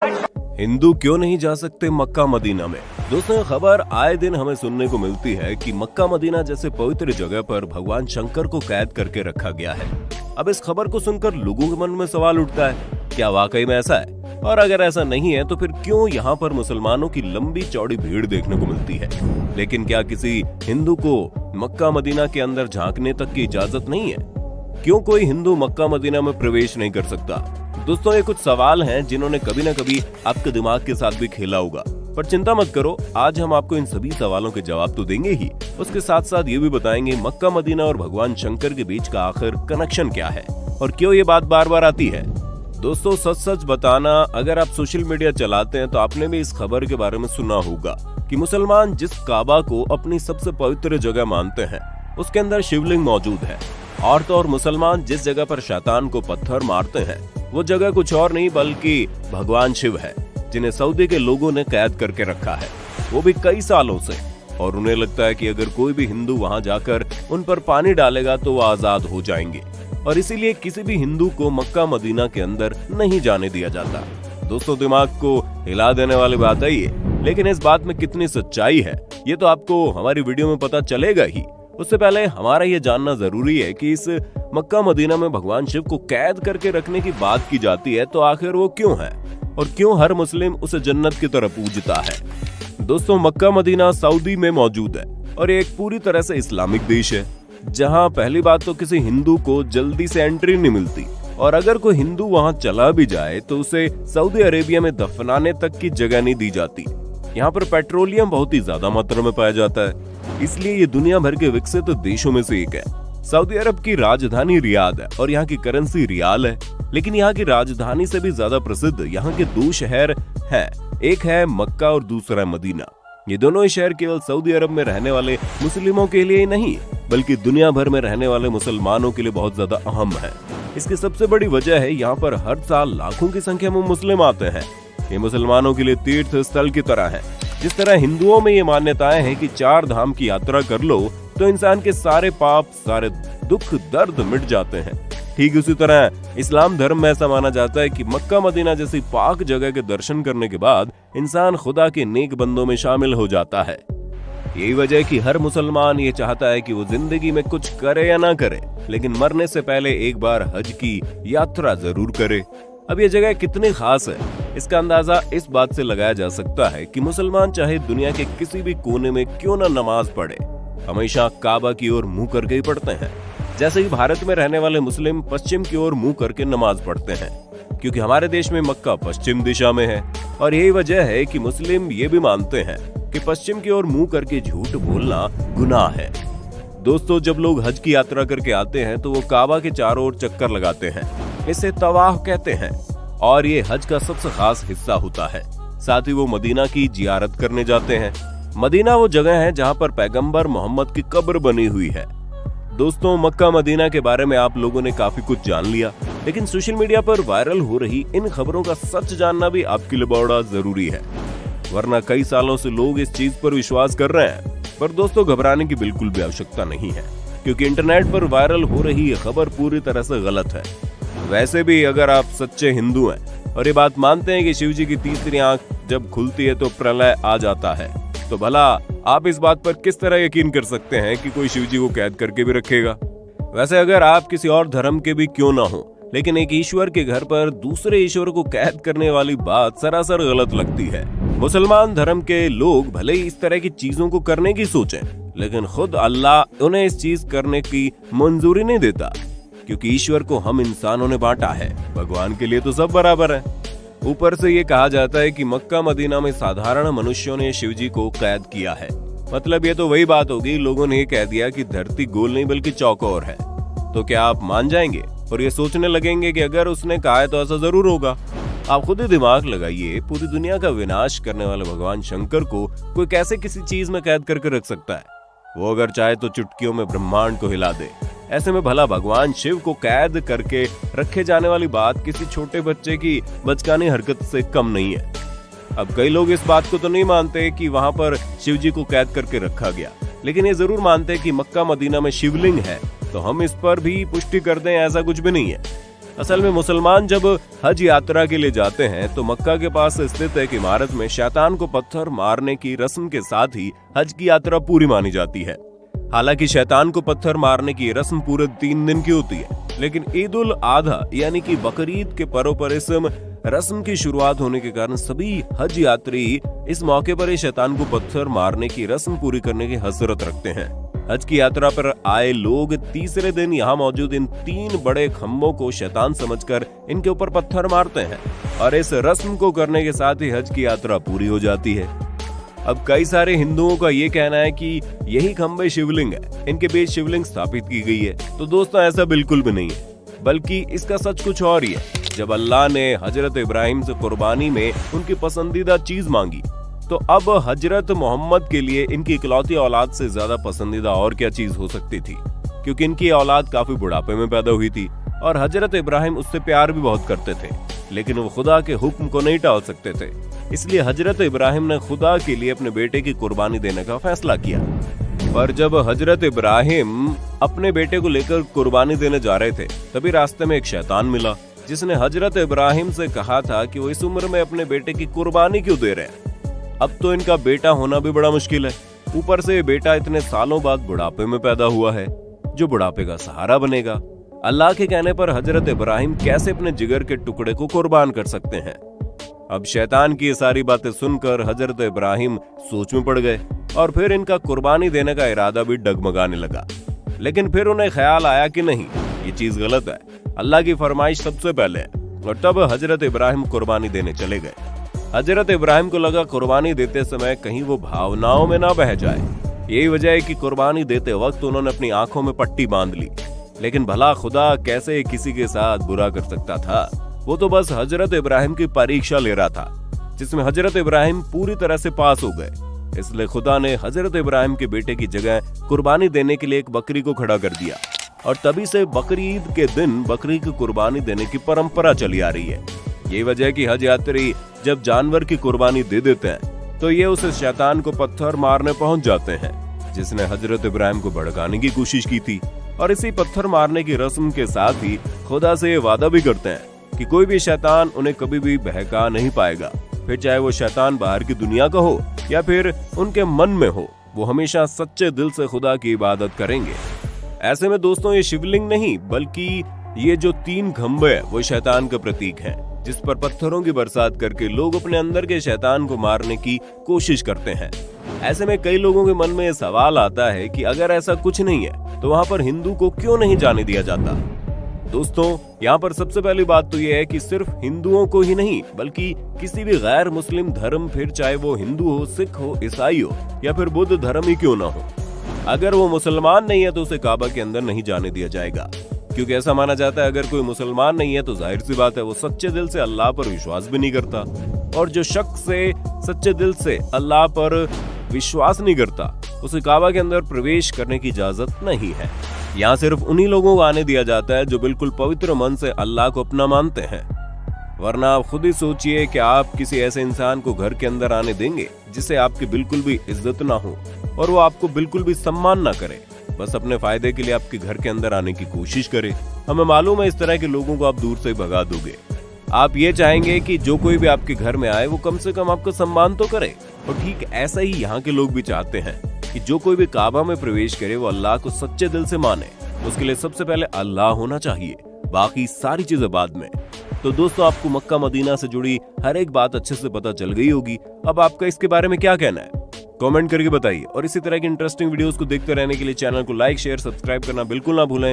हिंदू क्यों नहीं जा सकते मक्का मदीना में। दोस्तों, खबर आए दिन हमें सुनने को मिलती है कि मक्का मदीना जैसे पवित्र जगह पर भगवान शंकर को कैद करके रखा गया है। अब इस खबर को सुनकर लोगों के मन में सवाल उठता है, क्या वाकई में ऐसा है? और अगर ऐसा नहीं है तो फिर क्यों यहाँ पर मुसलमानों की लंबी चौड़ी भीड़ देखने को मिलती है? लेकिन क्या किसी हिंदू को मक्का मदीना के अंदर झांकने तक की इजाजत नहीं है? क्यों कोई हिंदू मक्का मदीना में प्रवेश नहीं कर सकता? दोस्तों, ये कुछ सवाल हैं जिन्होंने कभी न कभी आपके दिमाग के साथ भी खेला होगा, पर चिंता मत करो, आज हम आपको इन सभी सवालों के जवाब तो देंगे ही, उसके साथ साथ ये भी बताएंगे मक्का मदीना और भगवान शंकर के बीच का आखिर कनेक्शन क्या है और क्यों ये बात बार बार आती है। दोस्तों, सच सच बताना, अगर आप सोशल मीडिया चलाते हैं तो आपने भी इस खबर के बारे में सुना होगा कि मुसलमान जिस काबा को अपनी सबसे पवित्र जगह मानते हैं उसके अंदर शिवलिंग मौजूद है। और तो और मुसलमान जिस जगह पर शैतान को पत्थर मारते हैं वो जगह कुछ और नहीं बल्कि भगवान शिव है, जिन्हें सऊदी के लोगों ने कैद करके रखा है, वो भी कई सालों से। और उन्हें लगता है कि अगर कोई भी हिंदू वहां जाकर उन पर पानी डालेगा तो वो आजाद हो जाएंगे, और इसीलिए किसी भी हिंदू को मक्का मदीना के अंदर नहीं जाने दिया जाता। दोस्तों, दिमाग को हिला देने वाली बात है ये, लेकिन इस बात में कितनी सच्चाई है ये तो आपको हमारी वीडियो में पता चलेगा ही। उससे पहले हमारा ये जानना जरूरी है कि इस मक्का मदीना में भगवान शिव को कैद करके रखने की बात की जाती है तो आखिर वो क्यों है और क्यों हर मुस्लिम उसे जन्नत की तरफ पूजता है। दोस्तों, मक्का मदीना सऊदी में मौजूद है और एक पूरी तरह से इस्लामिक देश है, जहां पहली बात तो किसी हिंदू को जल्दी से एंट्री नहीं मिलती, और अगर कोई हिंदू वहां चला भी जाए तो उसे सऊदी अरेबिया में दफनाने तक की जगह नहीं दी जाती। यहाँ पर पेट्रोलियम बहुत ही ज्यादा मात्रा में पाया जाता है, इसलिए ये दुनिया भर के विकसित देशों में से एक है। सऊदी अरब की राजधानी रियाद है और यहाँ की करेंसी रियाल है, लेकिन यहाँ की राजधानी से भी ज्यादा प्रसिद्ध यहाँ के दो शहर हैं, एक है मक्का और दूसरा है मदीना। ये दोनों ही शहर केवल सऊदी अरब में रहने वाले मुस्लिमों के लिए ही नहीं बल्कि दुनिया भर में रहने वाले मुसलमानों के लिए बहुत ज्यादा अहम है। इसकी सबसे बड़ी वजह है यहाँ पर हर साल लाखों की संख्या में मुस्लिम आते हैं। ये मुसलमानों के लिए तीर्थ स्थल की तरह है। जिस तरह हिंदुओं में ये मान्यताएं हैं कि 4 धाम की यात्रा कर लो तो इंसान के सारे पाप, सारे दुख, दर्द मिट जाते हैं, ठीक उसी तरह इस्लाम धर्म में ऐसा माना जाता है कि मक्का मदीना जैसी पाक जगह के दर्शन करने के बाद इंसान खुदा के नेक बंदों में शामिल हो जाता है। यही वजह है कि हर मुसलमान ये चाहता है कि वो जिंदगी में कुछ करे या ना करे, लेकिन मरने से पहले एक बार हज की यात्रा जरूर करे। अब ये जगह कितनी खास है इसका अंदाजा इस बात से लगाया जा सकता है कि मुसलमान चाहे दुनिया के किसी भी कोने में क्यों ना नमाज पढ़े, हमेशा काबा की ओर मुंह करके ही पढ़ते हैं। जैसे ही भारत में रहने वाले मुस्लिम पश्चिम की ओर मुंह करके नमाज पढ़ते हैं, क्योंकि हमारे देश में मक्का पश्चिम दिशा में है। और यही वजह है कि मुस्लिम ये भी मानते हैं कि पश्चिम की ओर मुंह करके झूठ बोलना गुनाह है। दोस्तों, जब लोग हज की यात्रा करके आते हैं तो वो काबा के चारों ओर चक्कर लगाते हैं, इसे तवाफ कहते हैं, और ये हज का सबसे खास हिस्सा होता है। साथ ही वो मदीना की जियारत करने जाते हैं। मदीना वो जगह है जहाँ पर पैगंबर मोहम्मद की कब्र बनी हुई है। दोस्तों, मक्का मदीना के बारे में आप लोगों ने काफी कुछ जान लिया, लेकिन सोशल मीडिया पर वायरल हो रही इन खबरों का सच जानना भी आपके लिए बड़ा जरूरी है, वरना कई सालों से लोग इस चीज पर विश्वास कर रहे हैं। पर दोस्तों, घबराने की बिल्कुल भी आवश्यकता नहीं है, क्योंकि इंटरनेट पर वायरल हो रही ये खबर पूरी तरह से गलत है। वैसे भी अगर आप सच्चे हिंदू हैं और ये बात मानते हैं कि शिव जी की तीसरी आंख जब खुलती है तो प्रलय आ जाता है, तो भला आप इस बात पर किस तरह यकीन कर सकते हैं कि कोई शिव जी को कैद करके भी रखेगा? वैसे अगर आप किसी और धर्म के भी क्यों ना हो, लेकिन एक ईश्वर के घर पर दूसरे ईश्वर को कैद करने वाली बात सरासर गलत लगती है। मुसलमान धर्म के लोग भले ही इस तरह की चीजों को करने की सोचें, लेकिन खुद अल्लाह उन्हें इस चीज करने की मंजूरी नहीं देता, क्योंकि ईश्वर को हम इंसानों ने बांटा है, भगवान के लिए तो सब बराबर है। ऊपर से ये कहा जाता है कि मक्का मदीना में साधारण मनुष्यों ने शिव जी को कैद किया है। मतलब ये तो वही बात होगी, लोगों ने ये कह दिया कि धरती गोल नहीं बल्कि चौकोर है। तो क्या आप मान जाएंगे और ये सोचने लगेंगे कि अगर उसने कहा है तो ऐसा जरूर होगा? आप खुद ही दिमाग लगाइए, पूरी दुनिया का विनाश करने वाले भगवान शंकर को कोई कैसे किसी चीज में कैद करके रख सकता है? वो अगर चाहे तो चुटकियों में ब्रह्मांड को हिला दे। ऐसे में भला भगवान शिव को कैद करके रखे जाने वाली बात किसी छोटे बच्चे की बचकानी हरकत से कम नहीं है। अब कई लोग इस बात को तो नहीं मानते कि वहां पर शिव जी को कैद करके रखा गया, लेकिन ये जरूर मानते हैं कि मक्का मदीना में शिवलिंग है, तो हम इस पर भी पुष्टि कर दें ऐसा कुछ भी नहीं है। असल में मुसलमान जब हज यात्रा के लिए जाते हैं तो मक्का के पास स्थित एक इमारत में शैतान को पत्थर मारने की रस्म के साथ ही हज की यात्रा पूरी मानी जाती है। हालांकि शैतान को पत्थर मारने की रस्म पूरे 3 दिन की होती है, लेकिन ईद उल आधा यानी कि बकरीद के पर्व पर इस रस्म की शुरुआत होने के कारण सभी हज यात्री इस मौके पर शैतान को पत्थर मारने की रस्म पूरी करने की हसरत रखते हैं। हज की यात्रा पर आए लोग तीसरे दिन यहाँ मौजूद इन 3 बड़े खम्भों को शैतान समझकर इनके ऊपर पत्थर मारते हैं और इस रस्म को करने के साथ ही हज की यात्रा पूरी हो जाती है। अब कई सारे हिंदुओं का ये कहना है कि यही खंभे शिवलिंग है, इनके बीच शिवलिंग स्थापित की गई है। तो दोस्तों ऐसा बिल्कुल भी नहीं है, बल्कि इसका सच कुछ और ही है। जब अल्लाह ने हजरत इब्राहिम से कुर्बानी में उनकी पसंदीदा चीज मांगी, तो अब हजरत मोहम्मद के लिए इनकी इकलौती औलाद से ज्यादा पसंदीदा और क्या चीज हो सकती थी, क्योंकि इनकी औलाद काफी बुढ़ापे में पैदा हुई थी और हजरत इब्राहिम उससे प्यार भी बहुत करते थे, लेकिन वो खुदा के हुक्म को नहीं टाल सकते थे। इसलिए हजरत इब्राहिम ने खुदा के लिए अपने बेटे की कुर्बानी देने का फैसला किया। पर जब हजरत इब्राहिम अपने बेटे को लेकर कुर्बानी देने जा रहे थे, तभी रास्ते में एक शैतान मिला जिसने हजरत इब्राहिम से कहा था कि वो इस उम्र में अपने बेटे की कुर्बानी क्यों दे रहे हैं। अब तो इनका बेटा होना भी बड़ा मुश्किल है, ऊपर से बेटा इतने सालों बाद बुढ़ापे में पैदा हुआ है जो बुढ़ापे का सहारा बनेगा। अल्लाह के कहने पर हजरत इब्राहिम कैसे अपने जिगर के टुकड़े को कुर्बान कर सकते हैं। अब शैतान की ये सारी बातें सुनकर हजरत इब्राहिम सोच में पड़ गए और फिर इनका कुर्बानी देने का इरादा भी डगमगाने लगा। लेकिन फिर उन्हें ख्याल आया कि नहीं, ये चीज गलत है, अल्लाह की फरमाइश सबसे पहले है। और तब हजरत इब्राहिम कुर्बानी देने चले गए। हजरत इब्राहिम को लगा कुर्बानी देते समय कहीं वो भावनाओं में ना बह जाए। यही वजह है कि कुर्बानी देते वक्त उन्होंने अपनी आंखों में पट्टी बांध ली। लेकिन भला खुदा कैसे किसी के साथ बुरा कर सकता था? वो तो बस हजरत इब्राहिम की परीक्षा ले रहा था, जिसमें हजरत इब्राहिम पूरी तरह से पास हो गए। इसलिए खुदा ने हजरत इब्राहिम के बेटे की जगह कुर्बानी देने के लिए एक बकरी को खड़ा कर दिया और तभी से बकरी ईद के दिन बकरी की कुर्बानी देने की परंपरा चली आ रही है। यही वजह है कि हज यात्री जब जानवर की कुर्बानी दे देते हैं तो ये उस शैतान को पत्थर मारने पहुंच जाते हैं जिसने हजरत इब्राहिम को भड़काने की कोशिश की थी। और इसी पत्थर मारने की रस्म के साथ ही खुदा से ये वादा भी करते हैं कि कोई भी शैतान उन्हें कभी भी बहका नहीं पाएगा। फिर चाहे वो शैतान बाहर की दुनिया का हो या फिर उनके मन में हो, वो हमेशा सच्चे दिल से खुदा की इबादत करेंगे। ऐसे में दोस्तों ये शिवलिंग नहीं बल्कि ये जो 3 खंभे हैं वो शैतान का प्रतीक हैं, जिस पर पत्थरों की बरसात करके लोग अपने अंदर के शैतान को मारने की कोशिश करते हैं। ऐसे में कई लोगों के मन में ये सवाल आता है कि अगर ऐसा कुछ नहीं है तो वहाँ पर हिंदू को क्यों नहीं जाने दिया जाता? दोस्तों यहाँ पर सबसे पहली बात तो ये है कि सिर्फ हिंदुओं को ही नहीं बल्कि किसी भी गैर मुस्लिम धर्म, फिर चाहे वो हिंदू हो, सिख हो, ईसाई हो या फिर बुद्ध धर्म ही क्यों ना हो, अगर वो मुसलमान नहीं है तो उसे काबा के अंदर नहीं जाने दिया जाएगा। क्योंकि ऐसा माना जाता है अगर कोई मुसलमान नहीं है तो जाहिर सी बात है वो सच्चे दिल से अल्लाह पर विश्वास भी नहीं करता, और जो शख्स से सच्चे दिल से अल्लाह पर विश्वास नहीं करता उसे काबा के अंदर प्रवेश करने की इजाजत नहीं है। यहाँ सिर्फ उन्हीं लोगों को आने दिया जाता है जो बिल्कुल पवित्र मन से अल्लाह को अपना मानते हैं। वरना आप खुद ही सोचिए कि आप किसी ऐसे इंसान को घर के अंदर आने देंगे जिसे आपकी बिल्कुल भी इज्जत ना हो और वो आपको बिल्कुल भी सम्मान ना करे, बस अपने फायदे के लिए आपके घर के अंदर आने की कोशिश करे। हमें मालूम है इस तरह के लोगों को आप दूर से भगा दोगे। आप ये चाहेंगे कि जो कोई भी आपके घर में आए वो कम से कम आपका सम्मान तो करे। और ठीक ऐसा ही यहाँ के लोग भी चाहते हैं कि जो कोई भी काबा में प्रवेश करे वो अल्लाह को सच्चे दिल से माने। उसके लिए सबसे पहले अल्लाह होना चाहिए, बाकी सारी चीजें बाद में। तो दोस्तों आपको मक्का मदीना से जुड़ी हर एक बात अच्छे से पता चल गई होगी। अब आपका इसके बारे में क्या कहना है कमेंट करके बताइए। और इसी तरह की इंटरेस्टिंग वीडियोस को देखते रहने के लिए चैनल को लाइक, शेयर, सब्सक्राइब करना बिल्कुल ना भूलें।